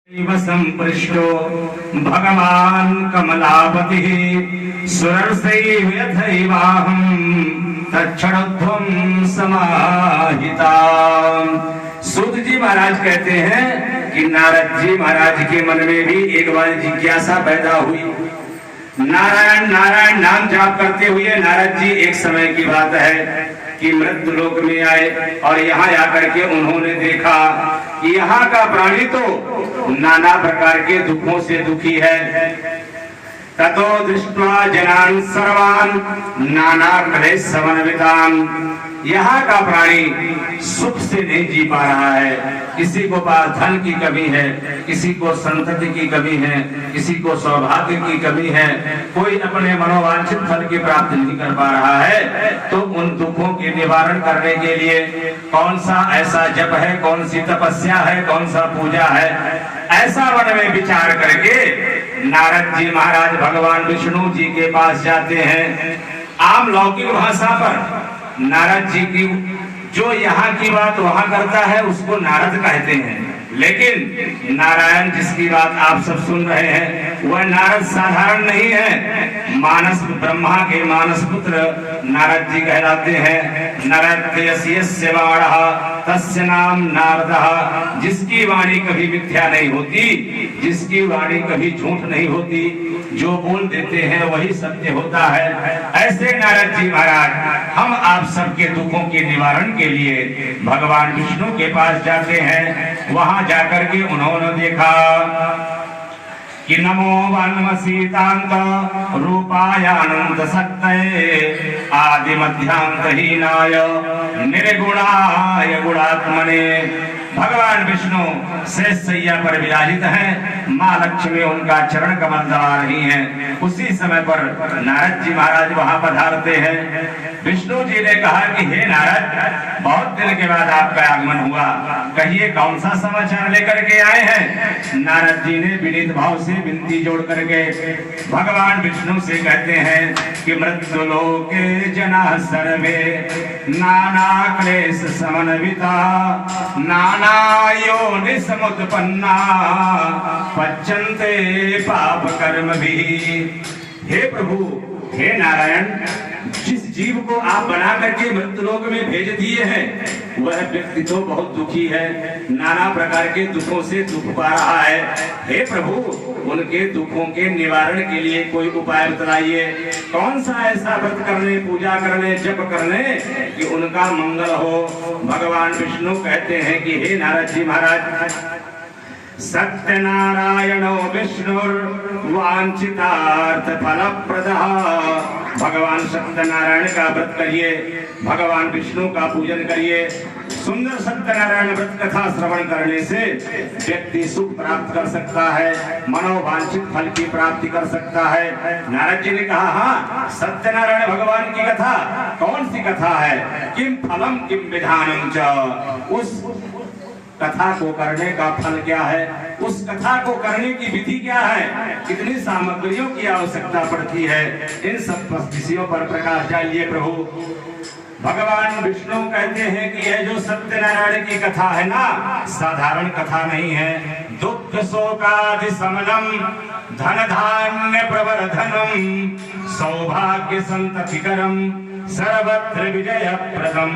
संपृष्टो भगवान कमलापति सुरसैव यथैवाहं तच्छ्रुध्वं समाहिता। सूत जी महाराज कहते हैं कि नारद जी महाराज के मन में भी एक बार जिज्ञासा पैदा हुई। नारायण नारायण नाम जाप करते हुए नारद जी एक समय की बात है कि मृत्यु लोक में आए और यहाँ आकर के उन्होंने देखा कि यहाँ का प्राणी तो नाना प्रकार के दुखों से दुखी है। ततो दृष्ट्वा जनान् सर्वान् नाना क्लेश समन्वितान्, यहाँ का प्राणी सुख से नहीं जी पा रहा है। किसी को पास धन की कमी है, किसी को संतति की कमी है, किसी को सौभाग्य की कमी है, कोई अपने मनोवांछित फल की प्राप्ति नहीं कर पा रहा है। तो उन दुखों के निवारण करने के लिए कौन सा ऐसा जप है, कौन सी तपस्या है, कौन सा पूजा है, ऐसा मन में विचार करके नारद जी महाराज भगवान विष्णु जी के पास जाते हैं। आम लौकिक भाषा पर नारद जी की जो यहाँ की बात वहां करता है उसको नारद कहते हैं, लेकिन नारायण जिसकी बात आप सब सुन रहे हैं वह नारद साधारण नहीं है। मानस ब्रह्मा के मानस पुत्र नारद जी कहलाते हैं। नारद यस्य वाणः तस्य नाम नारदः, जिसकी वाणी कभी मिथ्या नहीं होती, जिसकी वाणी कभी झूठ नहीं होती, जो बोल देते हैं वही सत्य होता है। ऐसे नारद जी महाराज हम आप सबके दुखों के निवारण के लिए भगवान विष्णु के पास जाते हैं। वहां जाकर के उन्होंने देखा कि नमो वन्मसीतांत रूपाय अनंत शक्तये आदि मध्यांतहीनाय निर्गुणाय गुणात्मने। भगवान विष्णु शेष सैया पर विराजित हैं, माँ लक्ष्मी उनका चरण कमल दबा रही हैं। उसी समय पर नारद जी महाराज वहां पधारते हैं। विष्णु जी ने कहा कि हे नारद, बहुत दिन के बाद आपका आगमन हुआ, कहिए कौन सा समाचार लेकर के आए हैं। नारद जी ने विनीत भाव से विनती जोड़ करके भगवान विष्णु से कहते हैं कि मृत्यु लोके जना सर्वे नाना क्लेश समन्विता नाना योनि समुत्पन्ना पच्यन्ते पाप कर्म भी। हे प्रभु, हे नारायण, जिस जीव को आप बना करके मृत्युलोक में भेज दिए हैं वह व्यक्ति तो बहुत दुखी है, नाना प्रकार के दुखों से दुख पा रहा है। हे प्रभु, उनके दुखों के निवारण के लिए कोई उपाय बतलाइए। कौन सा ऐसा व्रत करने, पूजा करने, जप करने कि उनका मंगल हो। भगवान विष्णु कहते हैं कि हे नारद जी महाराज, सत्यनारायणो विष्णुर्वांछितार्थ फलप्रदः। भगवान सत्यनारायण का व्रत करिए, भगवान विष्णु का पूजन करिए। सुंदर सत्यनारायण व्रत कथा श्रवण करने से व्यक्ति सुख प्राप्त कर सकता है, मनोवांछित फल की प्राप्ति कर सकता है। नारद जी ने कहा, हाँ, सत्यनारायण भगवान की कथा कौन सी कथा है? किम फलम किम विधानम च, उस कथा को करने का फल क्या है, उस कथा को करने की विधि क्या है, कितनी सामग्रियों की आवश्यकता पड़ती है, इन सब विषयों पर प्रकाश डालिए प्रभु। भगवान विष्णु कहते हैं कि यह जो सत्यनारायण की कथा है ना, साधारण कथा नहीं है। दुख शोकादि समनम धन धान्य प्रवर्धनम सौभाग्य संततिकरम सर्वत्र विजय प्रदम।